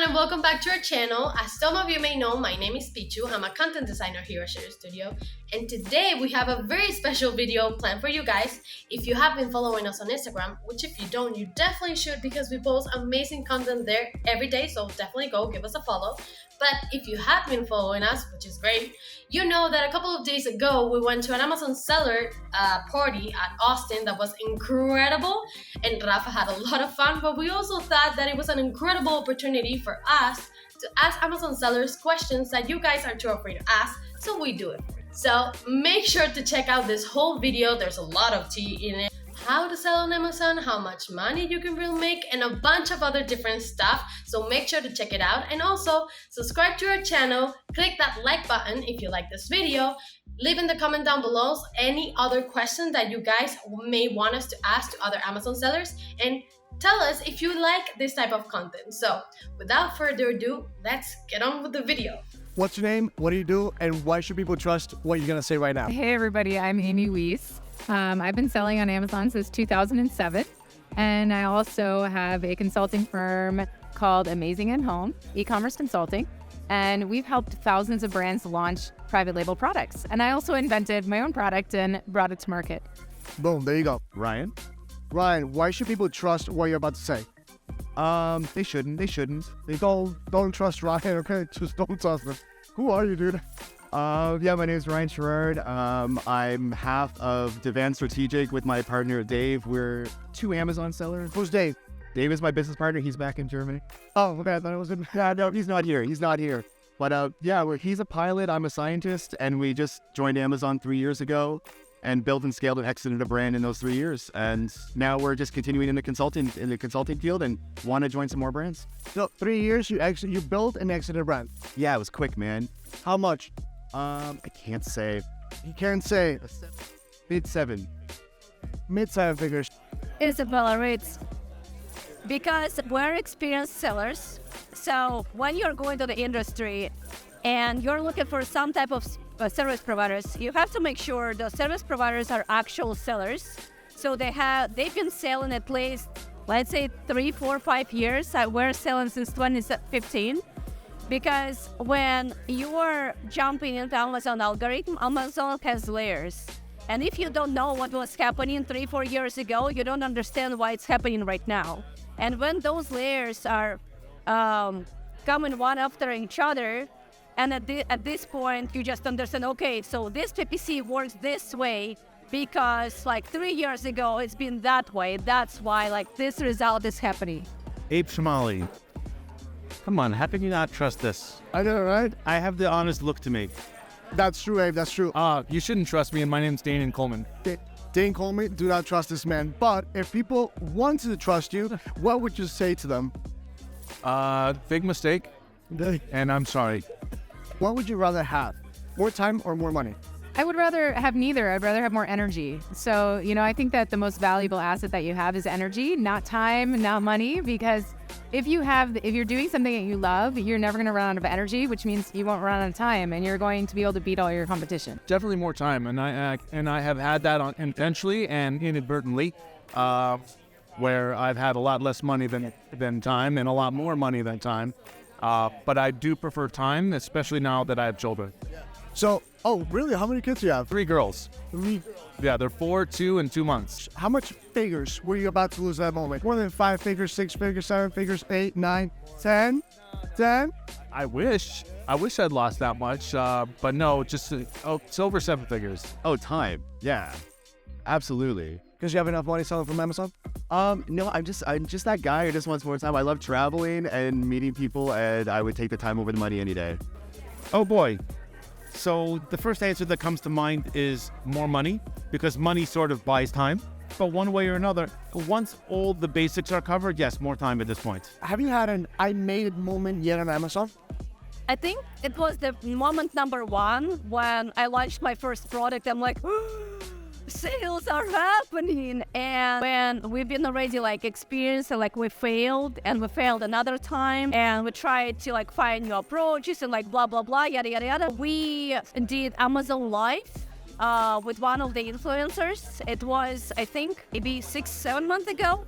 everyone and welcome back to our channel. As some of you may know, my name is Pichu. I'm a content designer here at Share Studio, and today we have a very special video planned for you guys. If you have been following us on Instagram, which if you don't, you definitely should because we post amazing content there every day, so definitely go give us a follow. But if you have been following us, which is great, you know that a couple of days ago we went to an Amazon seller party at Austin that was incredible, and Rafa had a lot of fun, but we also thought that it was an incredible opportunity for us to ask Amazon sellers questions that you guys are too afraid to ask, so we do it. So make sure to check out this whole video. There's a lot of tea in it. How to sell on Amazon, how much money you can really make, and a bunch of other different stuff. So make sure to check it out, and also subscribe to our channel, click that like button if you like this video, leave in the comment down below any other questions that you guys may want us to ask to other Amazon sellers, and tell us if you like this type of content. So without further ado, let's get on with the video. What's your name? What do you do? And why should people trust what you're going to say right now? Hey everybody, I'm Amy Weiss. I've been selling on Amazon since 2007, and I also have a consulting firm called Amazing at Home, e-commerce consulting, and we've helped thousands of brands launch private label products. And I also invented my own product and brought it to market. Boom, there you go. Ryan? Ryan, why should people trust what you're about to say? They shouldn't. They don't trust Ryan, okay? Just don't trust them. Who are you, dude? Yeah, my name is Ryan Sherrard. I'm half of Devan Strategic with my partner Dave. We're two Amazon sellers. Who's Dave? Dave is my business partner. He's back in Germany. Oh, okay, I thought it was him. Yeah, no, he's not here. But yeah, he's a pilot. I'm a scientist, and we just joined Amazon 3 years ago and built and scaled and exited a brand in those 3 years. And now we're just continuing in the consulting field and want to join some more brands. So 3 years, you built and exited a brand. Yeah, it was quick, man. How much? I can't say. You can't say. Mid-7. Mid-7 figures. Isabella rates because we're experienced sellers. So when you're going to the industry and you're looking for some type of service providers, you have to make sure the service providers are actual sellers. So they've been selling at least, let's say 3, 4, 5 years. We're selling since 2015. Because when you are jumping into Amazon algorithm, Amazon has layers. And if you don't know what was happening 3, 4 years ago, you don't understand why it's happening right now. And when those layers are coming one after each other, and at this point, you just understand, okay, so this PPC works this way because like 3 years ago, it's been that way. That's why like this result is happening. Abe Shamali. Come on, how can you not trust this? I know, right? I have the honest look to me. That's true, Abe, that's true. You shouldn't trust me, and my name's Dane Coleman. Dane Coleman, do not trust this man. But if people wanted to trust you, what would you say to them? Big mistake, and I'm sorry. What would you rather have? More time or more money? I would rather have neither. I'd rather have more energy. So, I think that the most valuable asset that you have is energy, not time, not money, because if you're doing something that you love, you're never going to run out of energy, which means you won't run out of time, and you're going to be able to beat all your competition. Definitely more time, and I have had that intentionally and inadvertently, where I've had a lot less money than time, and a lot more money than time. But I do prefer time, especially now that I have children. So, oh, really? How many kids do you have? 3 girls. 3. Yeah, they're 4, 2, and 2 months. How much figures were you about to lose at that moment? More than 5 figures, 6 figures, 7 figures, 8, 9, 10? 10? I wish I'd lost that much, but no, it's over 7 figures. Oh, time. Yeah, absolutely. Because you have enough money selling from Amazon? No, I'm just that guy who just wants more time. I love traveling and meeting people, and I would take the time over the money any day. Oh boy. So the first answer that comes to mind is more money, because money sort of buys time. But one way or another, once all the basics are covered, yes, more time at this point. Have you had an I made it moment yet on Amazon? I think it was the moment number 1 when I launched my first product. I'm like, sales are happening. And when we've been already like experienced, like we failed another time, and we tried to like find new approaches and like blah, blah, blah, yada, yada, yada. We did Amazon Live with one of the influencers. It was, I think, maybe 6, 7 months ago.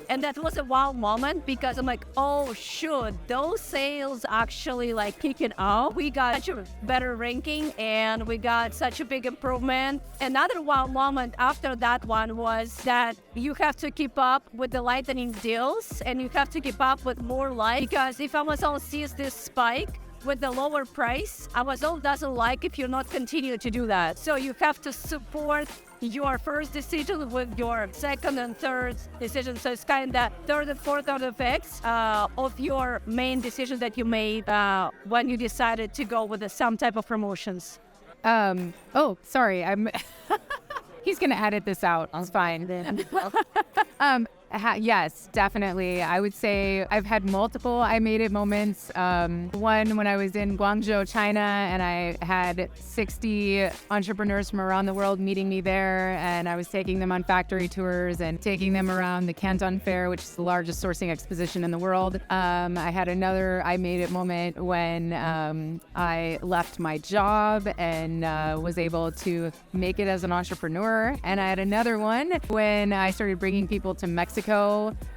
And that was a wow moment because I'm like, oh shoot, those sales actually like kicking off. We got such a better ranking and we got such a big improvement. Another wow moment after that one was that you have to keep up with the lightning deals and you have to keep up with more likes, because if Amazon sees this spike with the lower price, Amazon doesn't like if you're not continue to do that. So you have to support your first decision with your second and third decision. So it's kind of third and fourth order effects of your main decision that you made when you decided to go with some type of promotions. Oh, sorry. He's gonna edit this out. It's fine. Yes, definitely. I would say I've had multiple I made it moments. One when I was in Guangzhou, China, and I had 60 entrepreneurs from around the world meeting me there, and I was taking them on factory tours and taking them around the Canton Fair, which is the largest sourcing exposition in the world. I had another I made it moment when I left my job and was able to make it as an entrepreneur. And I had another one when I started bringing people to Mexico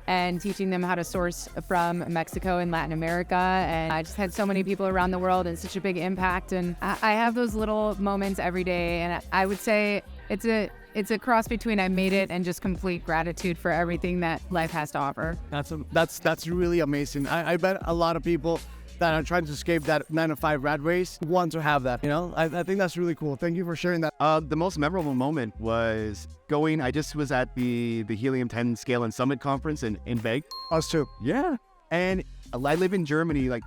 and teaching them how to source from Mexico and Latin America. And I just had so many people around the world and such a big impact. And I have those little moments every day. And I would say it's a cross between I made it and just complete gratitude for everything that life has to offer. That's really amazing. I bet a lot of people that are trying to escape that 9-to-5 rat race want to have that. I think that's really cool. Thank you for sharing that. The most memorable moment was I just was at the Helium 10 Scale and Summit conference in Vegas. Us too. Yeah. And I live in Germany. Like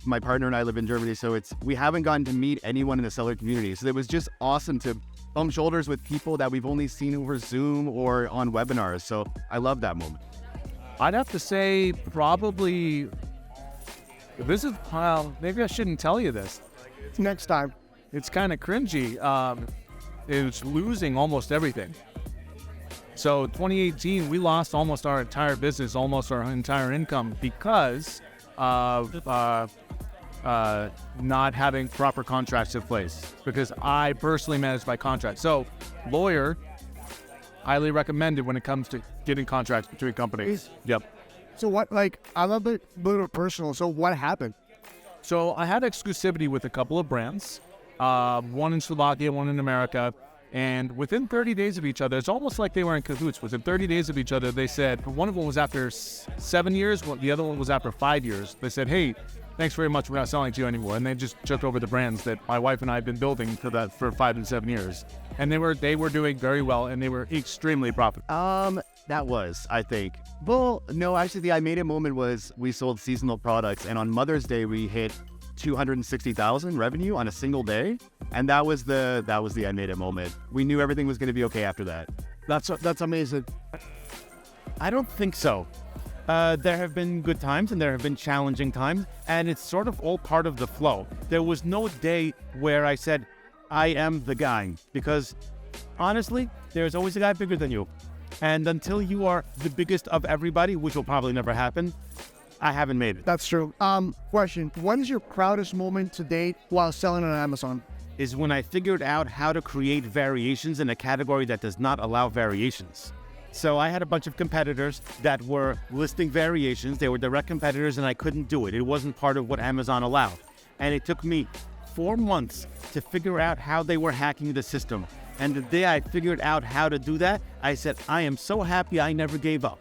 my partner and I live in Germany. So we haven't gotten to meet anyone in the seller community. So it was just awesome to bump shoulders with people that we've only seen over Zoom or on webinars. So I love that moment. I'd have to say probably, maybe I shouldn't tell you this. Next time. It's kind of cringy. It's losing almost everything. So 2018, we lost almost our entire business, almost our entire income because of not having proper contracts in place. Because I personally manage my contract. So lawyer, highly recommended when it comes to getting contracts between companies. Yep. So what, I'm a little personal. So what happened? So I had exclusivity with a couple of brands, one in Slovakia, one in America, and within 30 days of each other, it's almost like they were in cahoots. Within 30 days of each other, they said, one of them was after 7 years, the other one was after 5 years. They said, hey, thanks very much, we're not selling to you anymore. And they just took over the brands that my wife and I have been building for 5 and 7 years. And they were doing very well, and they were extremely profitable. That was, I think. Well, no, actually, the I made it moment was we sold seasonal products, and on Mother's Day we hit 260,000 revenue on a single day, and that was the I made it moment. We knew everything was going to be okay after that. That's amazing. I don't think so. There have been good times and there have been challenging times, and it's sort of all part of the flow. There was no day where I said, I am the guy, because honestly, there's always a guy bigger than you. And until you are the biggest of everybody, which will probably never happen, I haven't made it. That's true. Question. What is your proudest moment to date while selling on Amazon? Is when I figured out how to create variations in a category that does not allow variations. So I had a bunch of competitors that were listing variations. They were direct competitors and I couldn't do it. It wasn't part of what Amazon allowed. And it took me 4 months to figure out how they were hacking the system. And the day I figured out how to do that, I said, I am so happy I never gave up.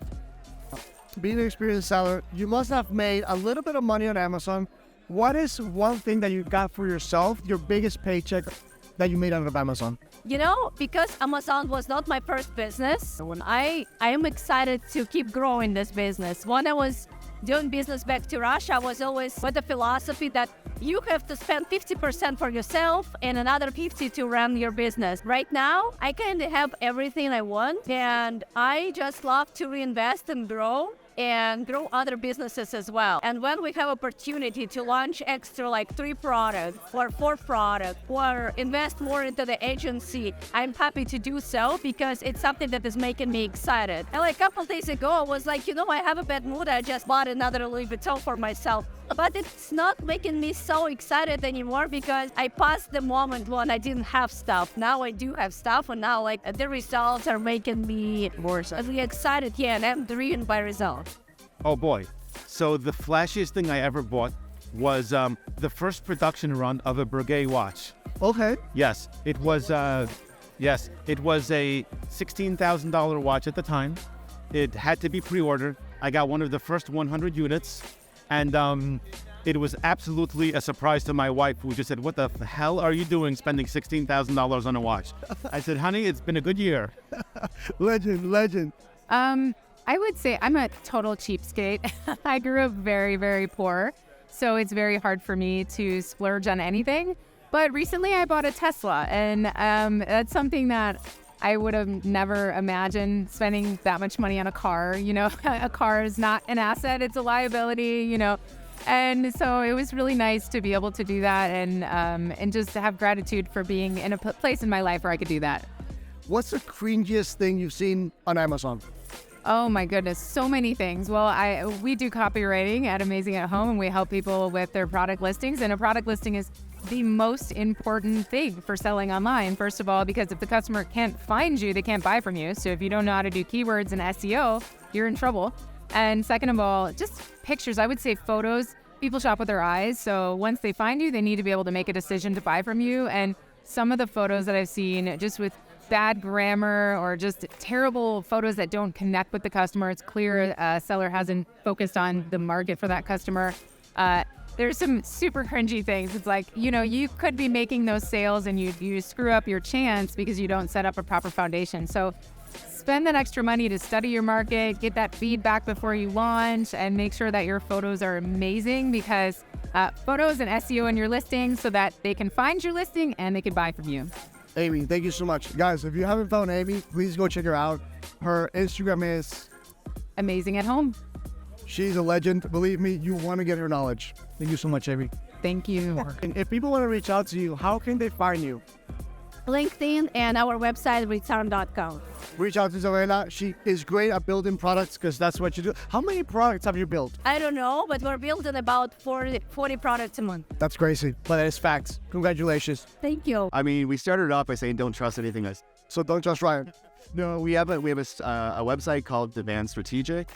Being an experienced seller, you must have made a little bit of money on Amazon. What is one thing that you got for yourself, your biggest paycheck that you made out of Amazon? Because Amazon was not my first business, I am excited to keep growing this business. When I was doing business back to Russia, I was always with the philosophy that you have to spend 50% for yourself and another 50% to run your business. Right now, I kind of have everything I want, and I just love to reinvest and grow. and grow other businesses as well. And when we have opportunity to launch extra like 3 products or 4 products or invest more into the agency, I'm happy to do so because it's something that is making me excited. And like a couple days ago, I was like, I have a bad mood. I just bought another Louis Vuitton for myself. But it's not making me so excited anymore because I passed the moment when I didn't have stuff. Now I do have stuff, and now like the results are making me more excited. Yeah, and I'm driven by results. Oh boy. So the flashiest thing I ever bought was the first production run of a Breguet watch. Okay. Yes, it was a $16,000 watch at the time. It had to be pre-ordered. I got one of the first 100 units. And it was absolutely a surprise to my wife, who just said, "What the hell are you doing spending $16,000 on a watch?" I said, "Honey, it's been a good year." Legend. I would say I'm a total cheapskate. I grew up very, very poor, so it's very hard for me to splurge on anything. But recently I bought a Tesla, and that's something that I would have never imagined spending that much money on a car. A car is not an asset, it's a liability, And so it was really nice to be able to do that and just to have gratitude for being in a place in my life where I could do that. What's the cringiest thing you've seen on Amazon? Oh my goodness, so many things. Well, we do copywriting at Amazing at Home, and we help people with their product listings. And a product listing is the most important thing for selling online. First of all, because if the customer can't find you, they can't buy from you. So if you don't know how to do keywords and SEO, you're in trouble. And second of all, just pictures. I would say photos. People shop with their eyes. So once they find you, they need to be able to make a decision to buy from you. And some of the photos that I've seen, just with bad grammar or just terrible photos that don't connect with the customer, it's clear a seller hasn't focused on the market for that customer. There's some super cringy things. It's like, you could be making those sales and you screw up your chance because you don't set up a proper foundation. So spend that extra money to study your market, get that feedback before you launch, and make sure that your photos are amazing, because photos and SEO in your listing so that they can find your listing and they can buy from you. Amy, thank you so much. Guys, if you haven't found Amy, please go check her out. Her Instagram is Amazing at Home. She's a legend. Believe me, you want to get her knowledge. Thank you so much, Amy. Thank you. And if people want to reach out to you, how can they find you? LinkedIn and our website, return.com. Reach out to Isabella. She is great at building products because that's what you do. How many products have you built? I don't know, but we're building about 40 products a month. That's crazy, but it's facts. Congratulations. Thank you. I mean, we started off by saying don't trust anything else. So don't trust Ryan. No, we have a website called Demand Strategic.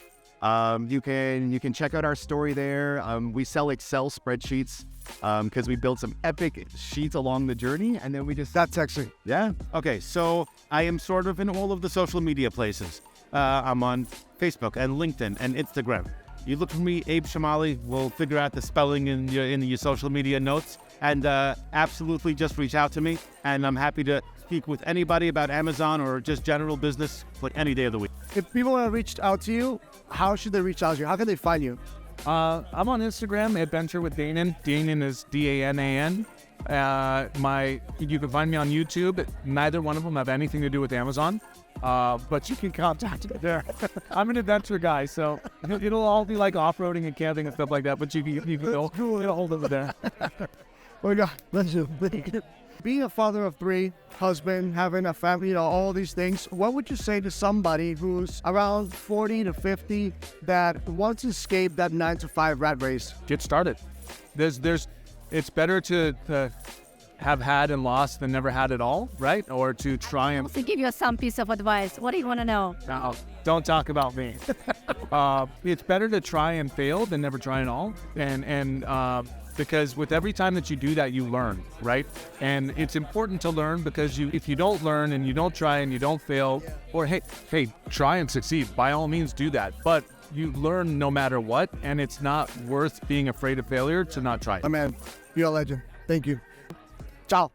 You can check out our story there. We sell Excel spreadsheets because we built some epic sheets along the journey, and then we just That's sexy. yeah. Okay, so I am sort of in all of the social media places. I'm on Facebook and LinkedIn and Instagram. You look for me, Abe Shamali. We'll figure out the spelling in your social media notes. And absolutely just reach out to me. And I'm happy to speak with anybody about Amazon or just general business, like any day of the week. If people want to reach out to you, how should they reach out to you? How can they find you? I'm on Instagram, Adventure with Danon. Danon is D-A-N-A-N. You can find me on YouTube. Neither one of them have anything to do with Amazon, but you can contact me there. I'm an adventure guy, so it'll all be like off-roading and camping and stuff like that, but you can get a hold of it there. Oh my God, let's do it. Being a father of 3, husband, having a family, all these things, what would you say to somebody who's around 40 to 50 that wants to escape that 9-to-5 rat race? Get started. It's better to have had and lost than never had at all, right? Or to try and... To give you some piece of advice, what do you want to know? No, don't talk about me. It's better to try and fail than never try at all. And because with every time that you do that, you learn, right? And it's important to learn because if you don't learn and you don't try and you don't fail, or hey, try and succeed. By all means, do that. But you learn no matter what, and it's not worth being afraid of failure to not try it. Oh man, you're a legend. Thank you. Ciao.